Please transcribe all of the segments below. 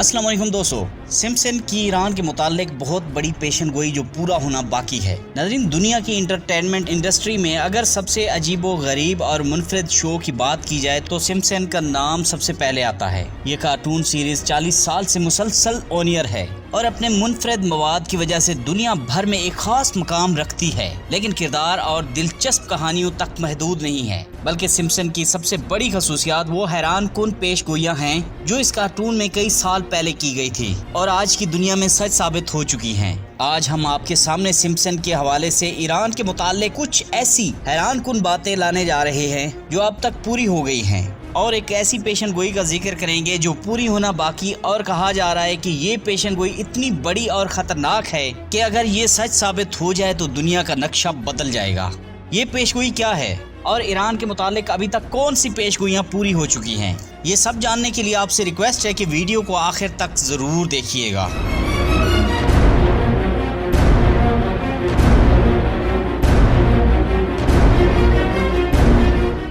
अस्सलाम वालेकुम दोस्तों, सिम्पसन की ईरान के मुतालिक बहुत बड़ी पेशन गोई जो पूरा होना बाकी है। नाज़रीन, दुनिया की इंटरटेनमेंट इंडस्ट्री में अगर सबसे अजीबो गरीब और मुनफरिद शो की बात की जाए तो सिम्पसन का नाम सबसे पहले आता है। ये कार्टून सीरीज 40 साल से मुसलसल ऑनियर है और अपने मुनफरिद मवाद की वजह से दुनिया भर में एक खास मकाम रखती है, लेकिन किरदार और दिलचस्प कहानियों तक महदूद नहीं है। बल्कि सिम्पसन की सबसे बड़ी खसूसियात वो हैरान कुन पेश गोइयां हैं जो इस कार्टून में कई साल पहले की गई थी और आज की दुनिया में सच साबित हो चुकी हैं। आज हम आपके सामने सिम्पसन के हवाले से ईरान के मुताल्लिक कुछ ऐसी हैरान कुन बातें लाने जा रहे हैं जो अब तक पूरी हो गई हैं और एक ऐसी पेशन गोई का जिक्र करेंगे जो पूरी होना बाकी, और कहा जा रहा है कि ये पेशन गोई इतनी बड़ी और खतरनाक है कि अगर ये सच साबित हो जाए तो दुनिया का नक्शा बदल जाएगा। ये पेशगोई क्या है और ईरान के मुतालिक अभी तक कौन सी पेशगोइयाँ पूरी हो चुकी हैं, ये सब जानने के लिए आपसे रिक्वेस्ट है कि वीडियो को आखिर तक ज़रूर देखिएगा।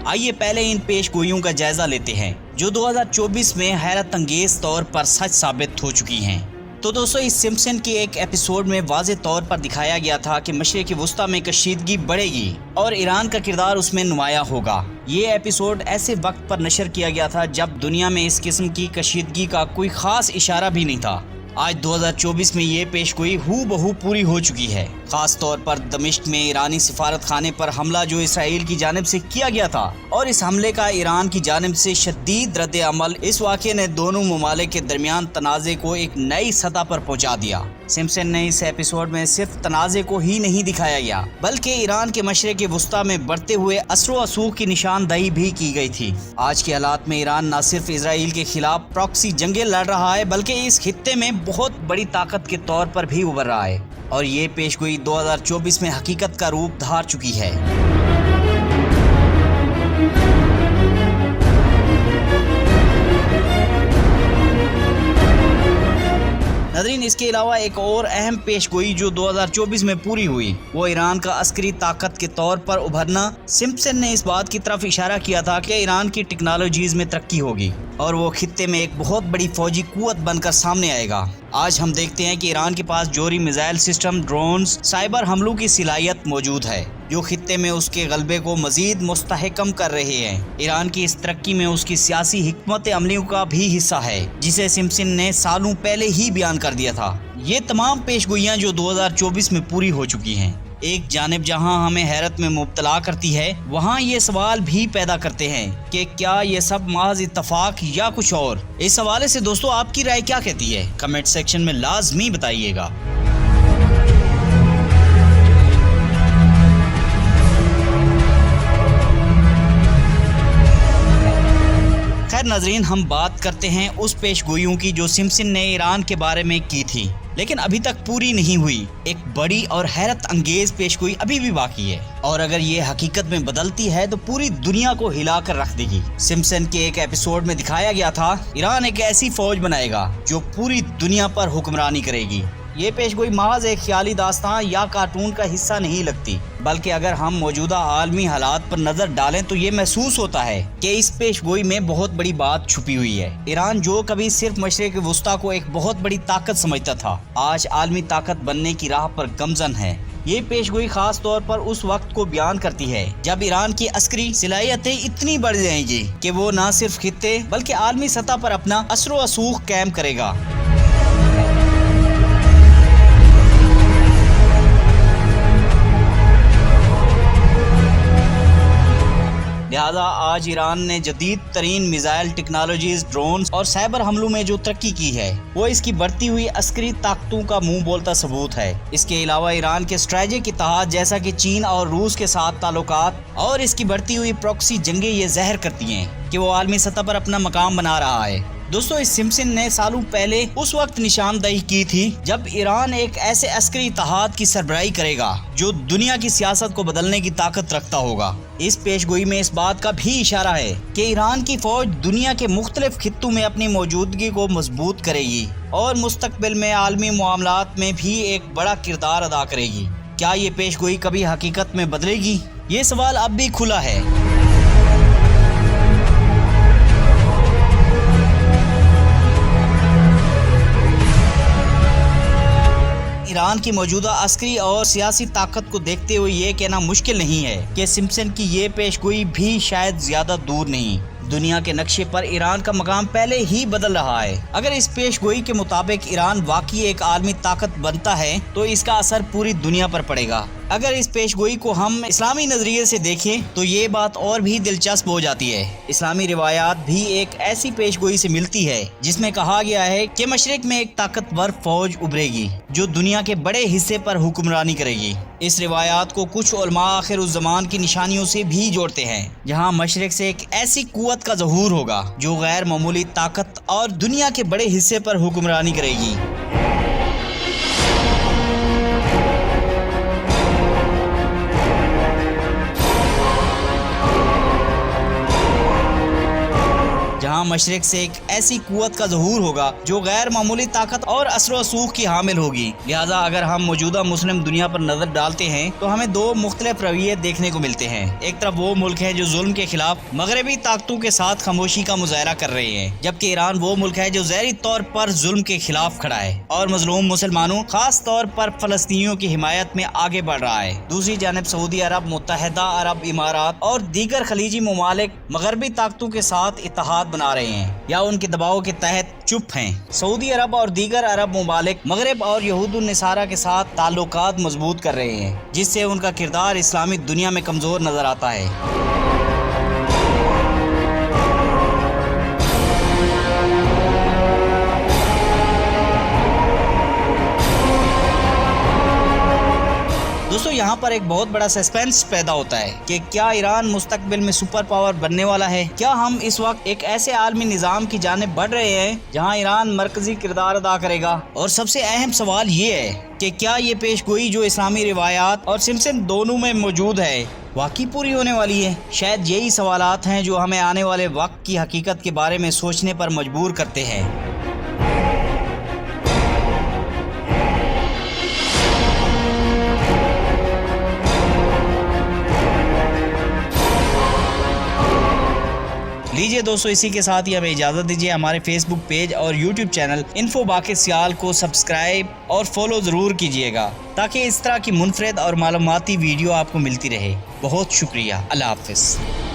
आइए पहले इन पेशगोइयों का जायजा लेते हैं जो 2024 में हैरत अंगेज तौर पर सच साबित हो चुकी हैं। तो दोस्तों, इस सिम्पसन के एक एपिसोड में वाज़े तौर पर दिखाया गया था कि मशरिक़ वुस्ता में कशीदगी बढ़ेगी और ईरान का किरदार उसमें नुमाया होगा। ये एपिसोड ऐसे वक्त पर नशर किया गया था जब दुनिया में इस किस्म की कशीदगी का कोई ख़ास इशारा भी नहीं था। आज 2024 में ये पेशगोई हूबहू पूरी हो चुकी है। खास तौर पर दमिश्क में ईरानी सिफारत खाने पर हमला जो इसराइल की जानिब से किया गया था और इस हमले का ईरान की जानिब से शदीद रद्द अमल, इस वाक़े ने दोनों ममालिक के दरमियान तनाज़े को एक नई सतह पर पहुंचा दिया। सिम्पसन ने इस एपिसोड में सिर्फ तनाज़े को ही नहीं दिखाया गया बल्कि ईरान के मशरिक़ वुस्ता में बढ़ते हुए असरो असूख की निशानदही भी की गई थी। आज के हालात में ईरान न सिर्फ इसराइल के खिलाफ प्रॉक्सी जंगें लड़ रहा है बल्कि इस खित्ते में बहुत बड़ी ताकत के तौर पर भी उभर रहा है और ये पेशगोई 2024 में हकीकत का रूप धार चुकी है। नाज़रीन, इसके अलावा एक और अहम पेशगोई जो 2024 में पूरी हुई वो ईरान का अस्करी ताकत के तौर पर उभरना। सिम्पसन ने इस बात की तरफ इशारा किया था कि ईरान की टेक्नोलॉजीज में तरक्की होगी और वो खित्ते में एक बहुत बड़ी फौजी कुव्वत बनकर सामने आएगा। आज हम देखते हैं कि ईरान के पास जोरी मिसाइल सिस्टम, ड्रोन्स, साइबर हमलों की सलाहियत मौजूद है जो खित्ते में उसके गलबे को मजीद मुस्तहकम कर रहे हैं। ईरान की इस तरक्की में उसकी सियासी हिकमत अमलियों का भी हिस्सा है जिसे सिम्पसन ने सालों पहले ही बयान कर दिया था। ये तमाम पेशगोइयाँ जो 2024 में पूरी हो चुकी हैं एक जानिब जहां हमें हैरत में मुब्तला करती है, वहां ये सवाल भी पैदा करते हैं कि क्या ये सब महज इत्तफाक या कुछ और। इस हवाले से दोस्तों आपकी राय क्या कहती है, कमेंट सेक्शन में लाजमी बताइएगा। खैर नाज़रीन, हम बात करते हैं उस पेशगोइयों की जो सिम्पसन ने ईरान के बारे में की थी लेकिन अभी तक पूरी नहीं हुई। एक बड़ी और हैरत अंगेज पेशगोई अभी भी बाकी है और अगर ये हकीकत में बदलती है तो पूरी दुनिया को हिला कर रख देगी। सिम्पसन के एक एपिसोड में दिखाया गया था ईरान एक ऐसी फौज बनाएगा जो पूरी दुनिया पर हुक्मरानी करेगी। ये पेशगोई महज एक ख्याली दास्तान या कार्टून का हिस्सा नहीं लगती बल्कि अगर हम मौजूदा आलमी हालात पर नजर डालें तो ये महसूस होता है कि इस पेशगोई में बहुत बड़ी बात छुपी हुई है। ईरान जो कभी सिर्फ मशरिक़ वुस्ता को एक बहुत बड़ी ताकत समझता था, आज आलमी ताकत बनने की राह पर गमजन है। ये पेशगोई खास तौर पर उस वक्त को बयान करती है जब ईरान की अस्करी सलाहियतें इतनी बढ़ जाएंगी कि वो न सिर्फ खित्ते बल्कि आलमी सतह पर अपना असरो असूख कायम करेगा। लिहाजा आज ईरान ने जदीद तरीन मिसाइल टेक्नोलॉजीज, ड्रोन्स और साइबर हमलों में जो तरक्की की है वो इसकी बढ़ती हुई अस्करी ताकतों का मुंह बोलता सबूत है। इसके अलावा ईरान के स्ट्रेटेजिक इत्तेहाद जैसा कि चीन और रूस के साथ ताल्लुकात और इसकी बढ़ती हुई प्रॉक्सी जंगें ये ज़हर करती हैं कि वो आलमी सतह पर अपना मकाम बना रहा है। दोस्तों, इस सिम्पसन ने सालों पहले उस वक्त निशानदही की थी जब ईरान एक ऐसे अस्करी इत्तेहाद की सरबराही करेगा जो दुनिया की सियासत को बदलने की ताकत रखता होगा। इस पेशगोई में इस बात का भी इशारा है कि ईरान की फौज दुनिया के मुख्तलिफ खित्तों में अपनी मौजूदगी को मजबूत करेगी और मुस्तकबिल में आलमी मामलात में भी एक बड़ा किरदार अदा करेगी। क्या ये पेशगोई कभी हकीकत में बदलेगी? ये सवाल अब भी खुला है। ईरान की मौजूदा अस्करी और सियासी ताकत को देखते हुए ये कहना मुश्किल नहीं है कि सिम्पसन की ये पेशगोई भी शायद ज्यादा दूर नहीं। दुनिया के नक्शे पर ईरान का मकाम पहले ही बदल रहा है। अगर इस पेशगोई के मुताबिक ईरान वाकई एक आलमी ताकत बनता है तो इसका असर पूरी दुनिया पर पड़ेगा। अगर इस पेशगोई को हम इस्लामी नजरिए से देखें तो ये बात और भी दिलचस्प हो जाती है। इस्लामी रिवायात भी एक ऐसी पेशगोई से मिलती है जिसमें कहा गया है कि मशरिक में एक ताकतवर फौज उभरेगी जो दुनिया के बड़े हिस्से पर हुक्मरानी करेगी। इस रिवायात को कुछ उलमा आखिर-उज़्ज़मान की निशानियों से भी जोड़ते हैं जहाँ मशरिक से एक ऐसी कुव्वत का ज़हूर होगा जो गैर मामूली ताकत और दुनिया के बड़े हिस्से पर हुक्मरानी करेगी। जहाँ मशरिक से एक ऐसी कुव्वत का ज़हूर होगा जो गैर मामूली ताकत और असर रसूख की हामिल होगी। लिहाजा अगर हम मौजूदा मुस्लिम दुनिया पर नजर डालते हैं तो हमें दो मुख्तलिफ रवैये देखने को मिलते हैं। एक तरफ वो मुल्क है जो जुल्म के खिलाफ मगरबी ताकतों के साथ खामोशी का मुजाहरा कर रहे हैं, जबकि ईरान वो मुल्क है जो ज़ाहिरी तौर पर जुल्म के खिलाफ खड़ा है और मजलूम मुसलमानों खास तौर पर फलस्तीनियों की हिमायत में आगे बढ़ रहा है। दूसरी जानब सऊदी अरब, मुत्तहिदा अरब इमारात और दीगर खलीजी ममालिक मगरबी ताकतों के साथ इत्तेहाद बना रहे हैं या उनके दबाव के तहत चुप हैं। सऊदी अरब और दीगर अरब ममालिक मगरब और यहूदुन निसारा के साथ ताल्लुकात मजबूत कर रहे हैं, जिससे उनका किरदार इस्लामी दुनिया में कमजोर नजर आता है। दोस्तों यहाँ पर एक बहुत बड़ा सस्पेंस पैदा होता है कि क्या ईरान मुस्तकबिल में सुपर पावर बनने वाला है? क्या हम इस वक्त एक ऐसे आलमी निज़ाम की जानिब बढ़ रहे हैं जहाँ ईरान मरकजी किरदार अदा करेगा? और सबसे अहम सवाल ये है कि क्या ये पेशगोई जो इस्लामी रिवायात और सिम्पसन दोनों में मौजूद है वाकई पूरी होने वाली है? शायद यही सवालात हैं जो हमें आने वाले वक्त की हकीकत के बारे में सोचने पर मजबूर करते हैं। लीजिए दोस्तों, इसी के साथ ही हमें इजाज़त दीजिए। हमारे फेसबुक पेज और यूट्यूब चैनल इन्फो बाकी सियाल को सब्सक्राइब और फॉलो ज़रूर कीजिएगा ताकि इस तरह की मुनफरद और मालूमाती वीडियो आपको मिलती रहे। बहुत शुक्रिया। अल्लाह हाफ़िज़।